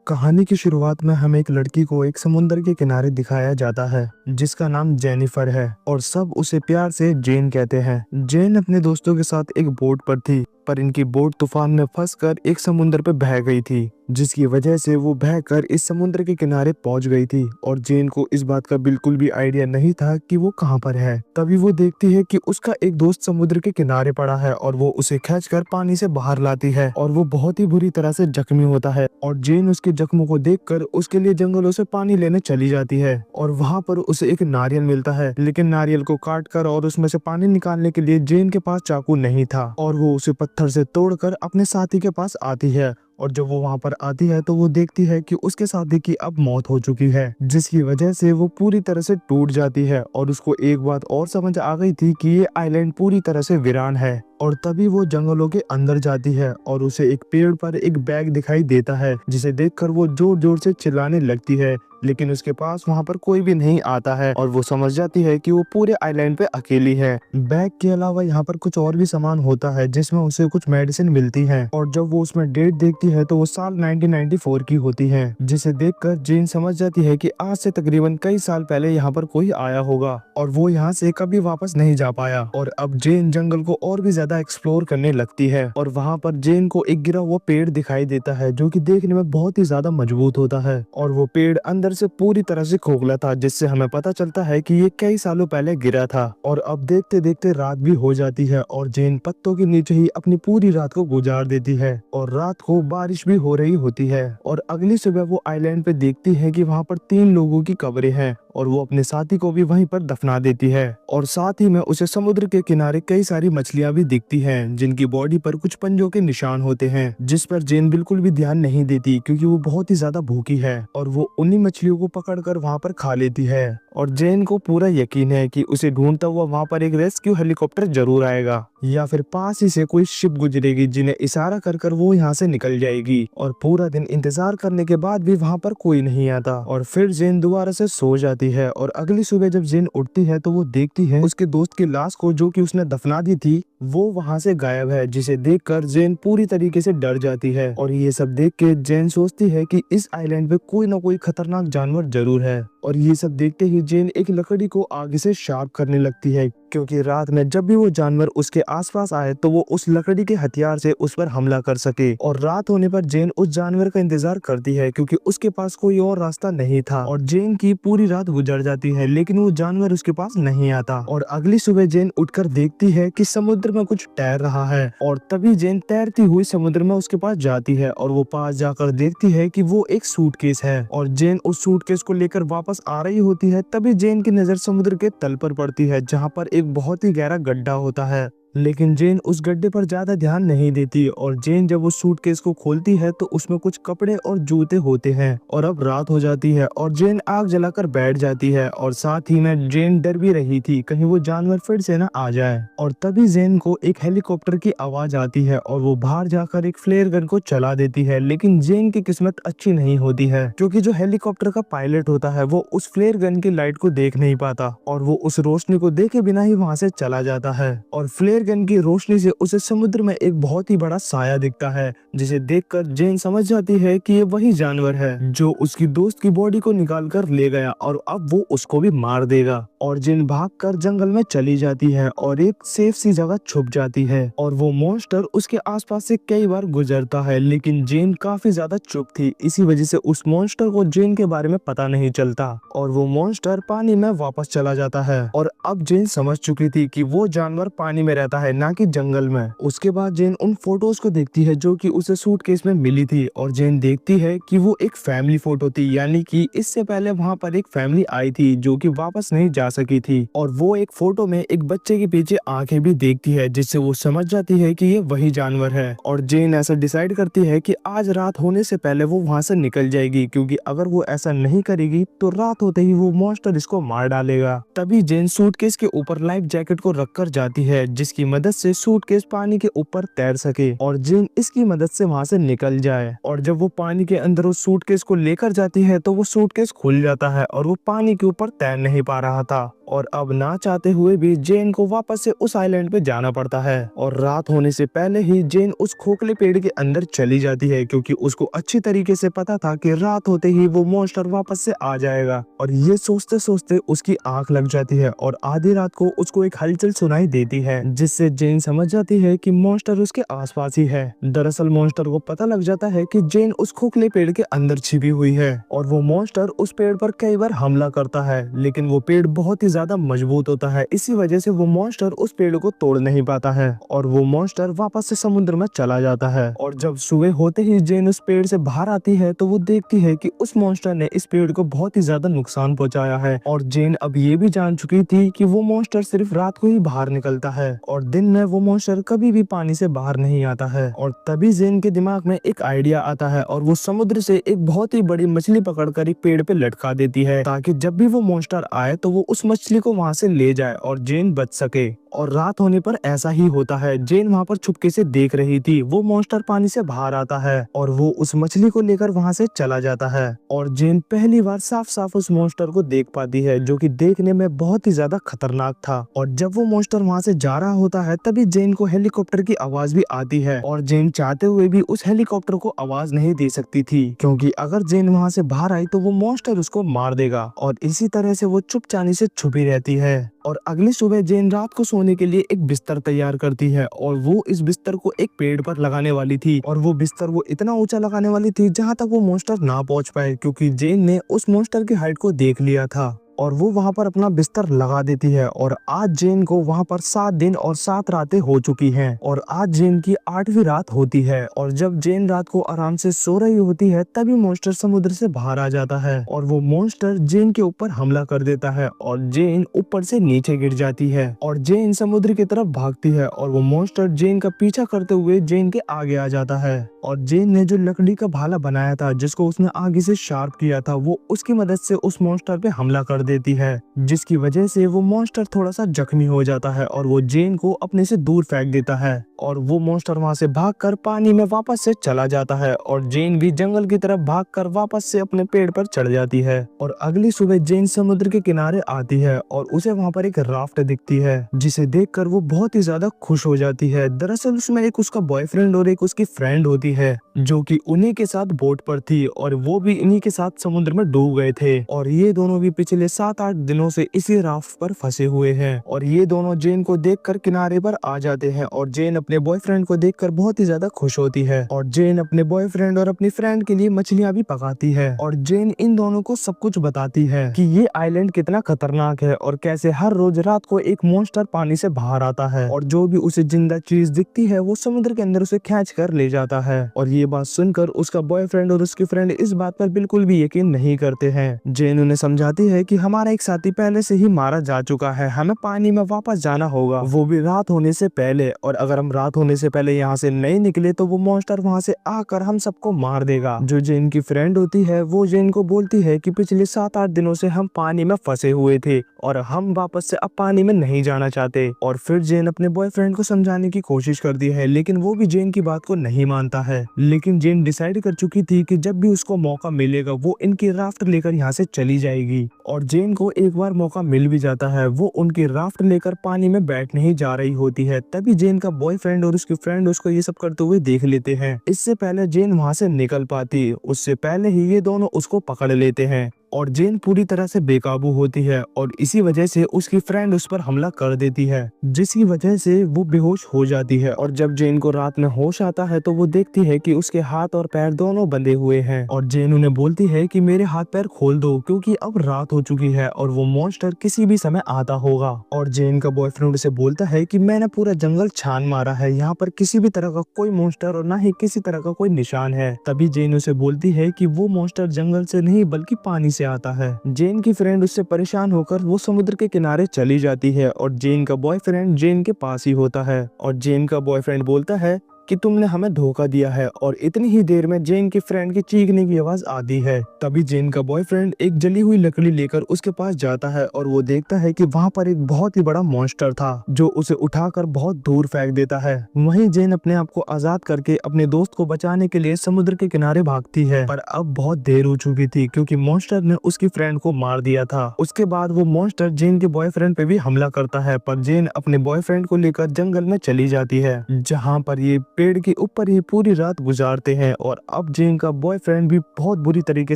कहानी की शुरुआत में हमें एक लड़की को एक समुंदर के किनारे दिखाया जाता है जिसका नाम जेनिफर है और सब उसे प्यार से जेन कहते हैं। जेन अपने दोस्तों के साथ एक बोट पर थी, पर इनकी बोट तूफान में फंसकर एक समुंदर पर बह गई थी, जिसकी वजह से वो बहकर इस समुद्र के किनारे पहुंच गई थी और जेन को इस बात का बिल्कुल भी आइडिया नहीं था कि वो कहां पर है। तभी वो देखती है कि उसका एक दोस्त समुद्र के किनारे पड़ा है और वो उसे खींचकर पानी से बाहर लाती है और वो बहुत ही बुरी तरह से जख्मी होता है और जेन उसके जख्मों को देखकर उसके लिए जंगलों से पानी लेने चली जाती है और वहां पर उसे एक नारियल मिलता है, लेकिन नारियल को काट कर और उसमें से पानी निकालने के लिए जेन के पास चाकू नहीं था और वो उसे पत्थर से तोड़कर अपने साथी के पास आती है। और जब वो वहां पर आती है तो वो देखती है कि उसके साथी की अब मौत हो चुकी है, जिसकी वजह से वो पूरी तरह से टूट जाती है और उसको एक बात और समझ आ गई थी कि ये आइलैंड पूरी तरह से वीरान है। और तभी वो जंगलों के अंदर जाती है और उसे एक पेड़ पर एक बैग दिखाई देता है, जिसे देखकर वो जोर जोर से चिल्लाने लगती है, लेकिन उसके पास वहां पर कोई भी नहीं आता है और वो समझ जाती है कि वो पूरे आइलैंड पे अकेली है। बैग के अलावा यहाँ पर कुछ और भी सामान होता है जिसमें उसे कुछ मेडिसिन मिलती है और जब वो उसमें डेट देखती है तो वो साल 1994 की होती है, जिसे देखकर जेन समझ जाती है कि आज से तकरीबन कई साल पहले यहाँ पर कोई आया होगा और वो यहाँ से कभी वापस नहीं जा पाया। और अब जेन जंगल को और भी ज्यादा एक्सप्लोर करने लगती है और वहाँ पर जेन को एक गिरा हुआ पेड़ दिखाई देता है जो कि देखने में बहुत ही ज्यादा मजबूत होता है और वो पेड़ अंदर से पूरी तरह से खोखला था, जिससे हमें पता चलता है कि ये कई सालों पहले गिरा था। और अब देखते देखते रात भी हो जाती है और जेन पत्तों के नीचे ही अपनी पूरी रात को गुजार देती है और रात को बारिश भी हो रही होती है और अगली सुबह वो आइलैंड पे देखती है कि वहाँ पर 3 लोगों की कब्रें हैं और वो अपने साथी को भी वहीं पर दफना देती है। और साथ ही में उसे समुद्र के किनारे कई सारी मछलियां भी दिखती हैं जिनकी बॉडी पर कुछ पंजों के निशान होते हैं, जिस पर जेन बिल्कुल भी ध्यान नहीं देती क्योंकि वो बहुत ही ज्यादा भूखी है और वो उन्हीं मछलियों को पकड़कर वहां पर खा लेती है। और जेन को पूरा यकीन है कि उसे ढूंढता हुआ वहां पर एक रेस्क्यू हेलीकॉप्टर जरूर आएगा या फिर पास ही से कोई शिप गुजरेगी जिन्हें इशारा कर कर वो यहाँ से निकल जाएगी। और पूरा दिन इंतजार करने के बाद भी वहां पर कोई नहीं आता और फिर जेन दोबारा से सो जाती है और अगली सुबह जब जेन उठती है तो वो देखती है उसके दोस्त की लाश को जो कि उसने दफना दी थी वो वहां से गायब है, जिसे देखकर जेन पूरी तरीके से डर जाती है। और ये सब देख के जेन सोचती है कि इस आइलैंड पे कोई ना कोई खतरनाक जानवर जरूर है और ये सब देखते ही जेन एक लकड़ी को आगे से शार्प करने लगती है, क्योंकि रात में जब भी वो जानवर उसके आसपास आए तो वो उस लकड़ी के हथियार से उस पर हमला कर सके। और रात होने पर जेन उस जानवर का इंतजार करती है क्योंकि उसके पास कोई और रास्ता नहीं था और जेन की पूरी रात गुजर जाती है लेकिन वो जानवर उसके पास नहीं आता। और अगली सुबह जेन उठकर देखती है कि समुद्र में कुछ तैर रहा है और तभी जेन तैरती हुई समुद्र में उसके पास जाती है और वो पास जाकर देखती है कि वो एक सूटकेस है और जेन उस सूटकेस को लेकर वापस आ रही होती है। तभी जेन की नजर समुद्र के तल पर पड़ती है जहाँ पर एक बहुत ही गहरा गड्ढा होता है, लेकिन जेन उस गड्ढे पर ज्यादा ध्यान नहीं देती और जेन जब उस सूटकेस को खोलती है तो उसमें कुछ कपड़े और जूते होते हैं। और अब रात हो जाती है और जेन आग जलाकर बैठ जाती है और साथ ही में जेन डर भी रही थी कहीं वो जानवर फिर से ना आ जाए। और तभी जेन को एक हेलीकॉप्टर की आवाज आती है और वो बाहर जाकर एक फ्लेयर गन को चला देती है, लेकिन जेन की किस्मत अच्छी नहीं होती है क्योंकि जो हेलीकॉप्टर का पायलट होता है वो उस फ्लेयर गन की लाइट को देख नहीं पाता और वो उस रोशनी को देखे बिना ही वहां से चला जाता है और फ्लेयर गन की रोशनी से उसे समुद्र में एक बहुत ही बड़ा साया दिखता है, जिसे देखकर जेन समझ जाती है कि ये वही जानवर है जो उसकी दोस्त की बॉडी को निकाल कर ले गया और अब वो उसको भी मार देगा। और जेन भागकर जंगल में चली जाती है और एक सेफ सी जगह छुप जाती है और वो मॉन्स्टर उसके आसपास से कई बार गुजरता है, लेकिन जेन काफी ज्यादा चुप थी, इसी वजह से उस मॉन्स्टर को जेन के बारे में पता नहीं चलता और वो मॉन्स्टर पानी में वापस चला जाता है। और अब जेन समझ चुकी थी कि वो जानवर पानी में रहता है ना कि जंगल में। उसके बाद जेन उन फोटोज को देखती है जो कि उसे सूटकेस में मिली थी और जेन देखती है कि वो एक फैमिली फोटो थी, यानी कि इससे पहले वहां पर एक फैमिली आई थी जो कि वापस नहीं जा सकी थी। और वो एक फोटो में एक बच्चे के पीछे आंखें भी देखती है, जिससे वो समझ जाती है कि ये वही जानवर है। और जेन ऐसा डिसाइड करती है कि आज रात होने से पहले वो वहां से निकल जाएगी, क्योंकि अगर वो ऐसा नहीं करेगी तो रात होते ही वो मॉन्स्टर इसको मार डालेगा। तभी जेन सूटकेस के ऊपर लाइफ जैकेट को रखकर जाती है, जिसकी जिसकी मदद से सूटकेस पानी के ऊपर तैर सके और जेन इसकी मदद से वहाँ से निकल जाए। और जब वो पानी के अंदर उस सूटकेस को लेकर जाती है तो वो सूटकेस खुल जाता है और वो पानी के ऊपर तैर नहीं पा रहा था। और अब ना चाहते हुए भी जेन को वापस से उस आइलैंड पे जाना पड़ता है और रात होने से पहले ही जेन उस खोखले पेड़ के अंदर चली जाती है, क्योंकि उसको अच्छी तरीके से पता था कि रात होते ही वो मॉन्स्टर वापस से आ जाएगा। और ये सोचते सोचते उसकी आंख लग जाती है और आधी रात को उसको एक हलचल सुनाई देती है, जिससे जेन समझ जाती है कि मॉन्स्टर उसके आसपास ही है। दरअसल मॉन्स्टर को पता लग जाता है कि जेन उस खोखले पेड़ के अंदर छिपी हुई है और वो मॉन्स्टर उस पेड़ पर कई बार हमला करता है, लेकिन वो पेड़ बहुत ही ज्यादा मजबूत होता है। इसी वजह से वो मॉन्स्टर उस पेड़ को तोड़ नहीं पाता है और वो मॉन्स्टर वापस से समुद्र में चला जाता है। और जब सुबह होते ही जेन उस पेड़ से बाहर आती है तो वो देखती है कि उस मॉन्स्टर ने इस पेड़ को बहुत ही ज्यादा नुकसान पहुंचाया है। और जेन अब ये भी जान चुकी थी कि वो मॉन्स्टर सिर्फ रात को ही बाहर निकलता है और दिन में वो मॉन्स्टर कभी भी पानी से बाहर नहीं आता है। और तभी जेन के दिमाग में एक आइडिया आता है और वो समुद्र से एक बहुत ही बड़ी मछली पकड़कर एक पेड़ पे लटका देती है, ताकि जब भी वो मॉन्स्टर आए तो वो उस मछली को वहाँ से ले जाए और जेन बच सके। और रात होने पर ऐसा ही होता है। जेन वहाँ पर छुपके से देख रही थी, वो मॉन्स्टर पानी से बाहर आता है और वो उस मछली को लेकर वहाँ से चला जाता है। और जेन पहली बार साफ साफ उस मॉन्स्टर को देख पाती है, जो कि देखने में बहुत ही ज्यादा खतरनाक था। और जब वो मॉन्स्टर वहाँ से जा रहा होता है तभी जेन को हेलीकॉप्टर की आवाज भी आती है और जेन चाहते हुए भी उस हेलीकॉप्टर को आवाज नहीं दे सकती थी, क्योंकि अगर जेन वहाँ से बाहर आई तो वो मॉन्स्टर उसको मार देगा। और इसी तरह से वो चुपचानी से छुपी रहती है। और अगली सुबह जेन रात को सोने के लिए एक बिस्तर तैयार करती है और वो इस बिस्तर को एक पेड़ पर लगाने वाली थी। और वो बिस्तर वो इतना ऊंचा लगाने वाली थी जहां तक वो मॉन्स्टर ना पहुंच पाए, क्योंकि जेन ने उस मॉन्स्टर की हाइट को देख लिया था। और वो वहां पर अपना बिस्तर लगा देती है। और आज जेन को वहां पर 7 दिन और 7 रातें हो चुकी हैं और आज जेन की 8वीं रात होती है। और जब जेन रात को आराम से सो रही होती है तभी मॉन्स्टर समुद्र से बाहर आ जाता है और वो मॉन्स्टर जेन के ऊपर हमला कर देता है और जेन ऊपर से नीचे गिर जाती है और जेन समुद्र की तरफ भागती है और वो मॉन्स्टर जेन का पीछा करते हुए जेन के आगे आ जाता है। और जेन ने जो लकड़ी का भाला बनाया था जिसको उसने आगे से शार्प किया था, वो उसकी मदद से उस मॉन्स्टर पे हमला कर देती है, जिसकी वजह से वो मॉन्स्टर थोड़ा सा जख्मी हो जाता है और वो जेन को अपने से दूर फेंक देता है। और वो मॉन्स्टर वहां से भागकर पानी में वापस से चला जाता है और जेन भी जंगल की तरफ भागकर वापस से अपने पेड़ पर चढ़ जाती है। और अगली सुबह जेन समुद्र के किनारे आती है और उसे वहां पर एक राफ्ट दिखती है, जिसे देखकर वो बहुत ही ज्यादा खुश हो जाती है। दरअसल उसमें एक उसका बॉयफ्रेंड और एक उसकी फ्रेंड होती है, जो कि उन्हीं के साथ बोट पर थी और वो भी इन्हीं के साथ समुद्र में डूब गए थे। और ये दोनों भी पिछले 7-8 दिनों से इसी राफ्ट पर फंसे हुए हैं। और ये दोनों जेन को देखकर किनारे पर आ जाते हैं और जेन अपने बॉयफ्रेंड को देखकर बहुत ही ज्यादा खुश होती है। और जेन अपने बॉयफ्रेंड और अपनी फ्रेंड के लिए मछलियां भी पकाती है और जेन इन दोनों को सब कुछ बताती है कि ये आइलैंड कितना खतरनाक है और कैसे हर रोज रात को एक मॉन्स्टर पानी से बाहर आता है और जो भी उसे जिंदा चीज दिखती है वो समुद्र के अंदर उसे खींच कर ले जाता है। और ये बात सुनकर उसका बॉयफ्रेंड और उसकी फ्रेंड इस बात पर बिल्कुल भी यकीन नहीं करते हैं। जेन उन्हें समझाती है कि हमारा एक साथी पहले से ही मारा जा चुका है, हमें पानी में वापस जाना होगा, वो भी रात होने से पहले। और अगर हम रात होने से पहले यहाँ से नहीं निकले तो वो मॉन्स्टर वहाँ से आकर हम सबको मार देगा। जो जेन की फ्रेंड होती है वो जेन को बोलती है कि पिछले 7-8 दिनों से हम पानी में फंसे हुए थे और हम वापस से अब पानी में नहीं जाना चाहते। और फिर जेन अपने बॉयफ्रेंड को समझाने की कोशिश करती है, लेकिन वो भी जेन की बात को नहीं मानता है। लेकिन जेन डिसाइड कर चुकी थी कि जब भी उसको मौका मिलेगा वो इनकी राफ्ट लेकर यहाँ से चली जाएगी। और जेन को एक बार मौका मिल भी जाता है, वो उनकी राफ्ट लेकर पानी में बैठने ही जा रही होती है। तभी जेन का बॉयफ्रेंड और उसकी फ्रेंड उसको ये सब करते हुए देख लेते हैं। इससे पहले जेन वहाँ से निकल पाती, उससे पहले ही ये दोनों उसको पकड़ लेते हैं और जेन पूरी तरह से बेकाबू होती है और इसी वजह से उसकी फ्रेंड उस पर हमला कर देती है, जिसकी वजह से वो बेहोश हो जाती है। और जब जेन को रात में होश आता है तो वो देखती है कि उसके हाथ और पैर दोनों बंधे हुए हैं और जेन उन्हें बोलती है कि मेरे हाथ पैर खोल दो, क्योंकि अब रात हो चुकी है और वो मॉन्स्टर किसी भी समय आता होगा। और जेन का बॉयफ्रेंड उसे बोलता है कि मैंने पूरा जंगल छान मारा है, यहाँ पर किसी भी तरह का कोई मॉन्स्टर और ना ही किसी तरह का कोई निशान है। तभी जेन उसे बोलती है कि वो मॉन्स्टर जंगल से नहीं बल्कि पानी से आता है। जेन की फ्रेंड उससे परेशान होकर वो समुद्र के किनारे चली जाती है और जेन का बॉयफ्रेंड जेन के पास ही होता है। और जेन का बॉयफ्रेंड बोलता है कि तुमने हमें धोखा दिया है। और इतनी ही देर में जेन की फ्रेंड की चीखने की आवाज आती है। तभी जेन का बॉयफ्रेंड एक जली हुई लकड़ी लेकर उसके पास जाता है और वो देखता है कि वहाँ पर एक बहुत ही बड़ा मॉन्स्टर था जो उसे उठाकर बहुत दूर फेंक देता है। वहीं जेन अपने आप को आजाद करके अपने दोस्त को बचाने के लिए समुद्र के किनारे भागती है, पर अब बहुत देर हो चुकी थी क्योंकि मॉन्स्टर ने उसकी फ्रेंड को मार दिया था। उसके बाद वो मॉन्स्टर जेन के बॉयफ्रेंड पे भी हमला करता है, पर जेन अपने बॉयफ्रेंड को लेकर जंगल में चली जाती है, जहाँ पर ये पेड़ के ऊपर ही पूरी रात गुजारते हैं। और अब जेन का बॉयफ्रेंड भी बहुत बुरी तरीके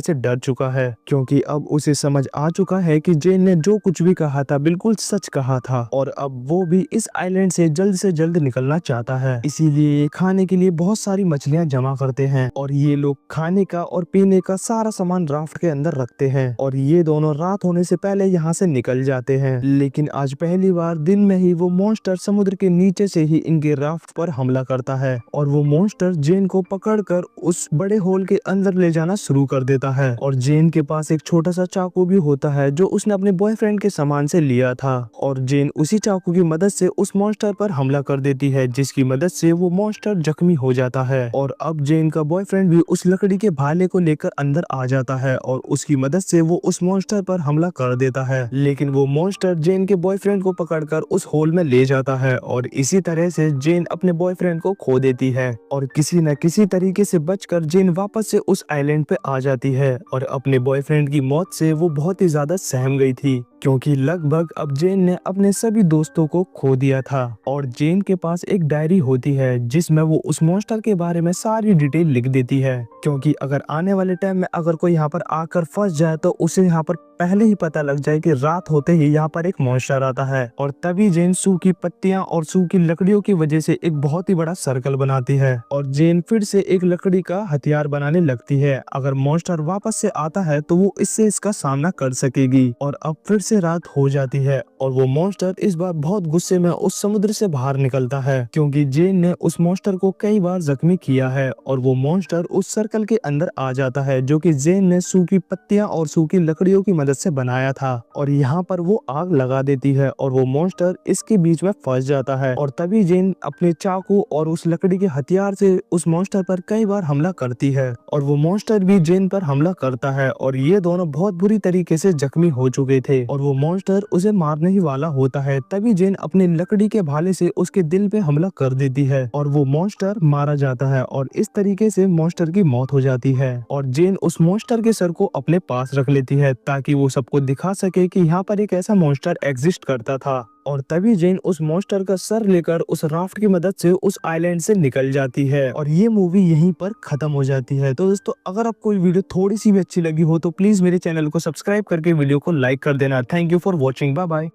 से डर चुका है क्योंकि अब उसे समझ आ चुका है कि जेन ने जो कुछ भी कहा था बिल्कुल सच कहा था और अब वो भी इस आइलैंड से जल्द निकलना चाहता है। इसीलिए ये खाने के लिए बहुत सारी मछलियां जमा करते हैं और ये लोग खाने का और पीने का सारा सामान राफ्ट के अंदर रखते हैं और ये दोनों रात होने से पहले यहाँ से निकल जाते हैं। लेकिन आज पहली बार दिन में ही वो मॉन्स्टर समुद्र के नीचे से ही इनके राफ्ट पर हमला करता है और वो मॉन्स्टर जेन को पकड़कर उस बड़े होल के अंदर ले जाना शुरू कर देता है। और जेन के पास एक छोटा सा चाकू भी होता है जो उसने अपने बॉयफ्रेंड के सामान से लिया था और जेन उसी चाकू की मदद से उस मॉन्स्टर पर हमला कर देती है, जिसकी मदद से वो मॉन्स्टर जख्मी हो जाता है। और अब जेन का बॉयफ्रेंड भी उस लकड़ी के भाले को लेकर अंदर आ जाता है और उसकी मदद से वो उस मॉन्स्टर पर हमला कर देता है। लेकिन वो मॉन्स्टर जेन के बॉयफ्रेंड को पकड़कर उस होल में ले जाता है और इसी तरह से जेन अपने बॉयफ्रेंड को खो देती है और किसी न किसी तरीके से बचकर जेन वापस से उस आइलैंड पे आ जाती है। और अपने बॉयफ्रेंड की मौत से वो बहुत ही ज्यादा सहम गई थी क्योंकि लगभग अब जेन ने अपने सभी दोस्तों को खो दिया था। और जेन के पास एक डायरी होती है जिसमें वो उस मॉन्स्टर के बारे में सारी डिटेल लिख देती है क्योंकि अगर आने वाले टाइम में अगर कोई यहाँ पर आकर फंस जाए तो उसे यहाँ पर पहले ही पता लग जाए कि रात होते ही यहाँ पर एक मॉन्स्टर आता है। और तभी जेन सूखी पत्तियां और सूखी लकड़ियों की वजह से एक बहुत ही बड़ा सर्कल बनाती है और जेन फिर से एक लकड़ी का हथियार बनाने लगती है। अगर मॉन्स्टर वापस से आता है तो वो इससे इसका सामना कर सकेगी। और अब फिर से रात हो जाती है और वो मॉन्स्टर इस बार बहुत गुस्से में उस समुद्र से बाहर निकलता है क्योंकि जेन ने उस मॉन्स्टर को कई बार जख्मी किया है। और वो मॉन्स्टर उस सर्कल के अंदर आ जाता है जो कि जेन ने सूखी पत्तियां और सूखी लकड़ियों की मदद से बनाया था और यहाँ पर वो आग लगा देती है और वो मॉन्स्टर इसके बीच में फंस जाता है। और तभी जेन अपने चाकू और उस लकड़ी के हथियार से उस मॉन्स्टर पर कई बार हमला करती है और वो मॉन्स्टर भी जेन पर हमला करता है और ये दोनों बहुत बुरी तरीके से जख्मी हो चुके थे और वो मॉन्स्टर उसे मारने ही वाला होता है। तभी जेन अपने लकड़ी के भाले से उसके दिल पे हमला कर देती है और वो मॉन्स्टर मारा जाता है और इस तरीके से मॉन्स्टर की मौत हो जाती है। और जेन उस मॉन्स्टर के सर को अपने पास रख लेती है ताकि वो सबको दिखा सके कि यहाँ पर एक ऐसा मॉन्स्टर एग्जिस्ट करता था। और तभी जेन उस मॉन्स्टर का सर लेकर उस राफ्ट की मदद से उस आइलैंड से निकल जाती है और ये मूवी यहीं पर खत्म हो जाती है। तो दोस्तों अगर आपको ये वीडियो थोड़ी सी भी अच्छी लगी हो तो प्लीज मेरे चैनल को सब्सक्राइब करके वीडियो को लाइक कर देना। Thank you for watching. Bye bye.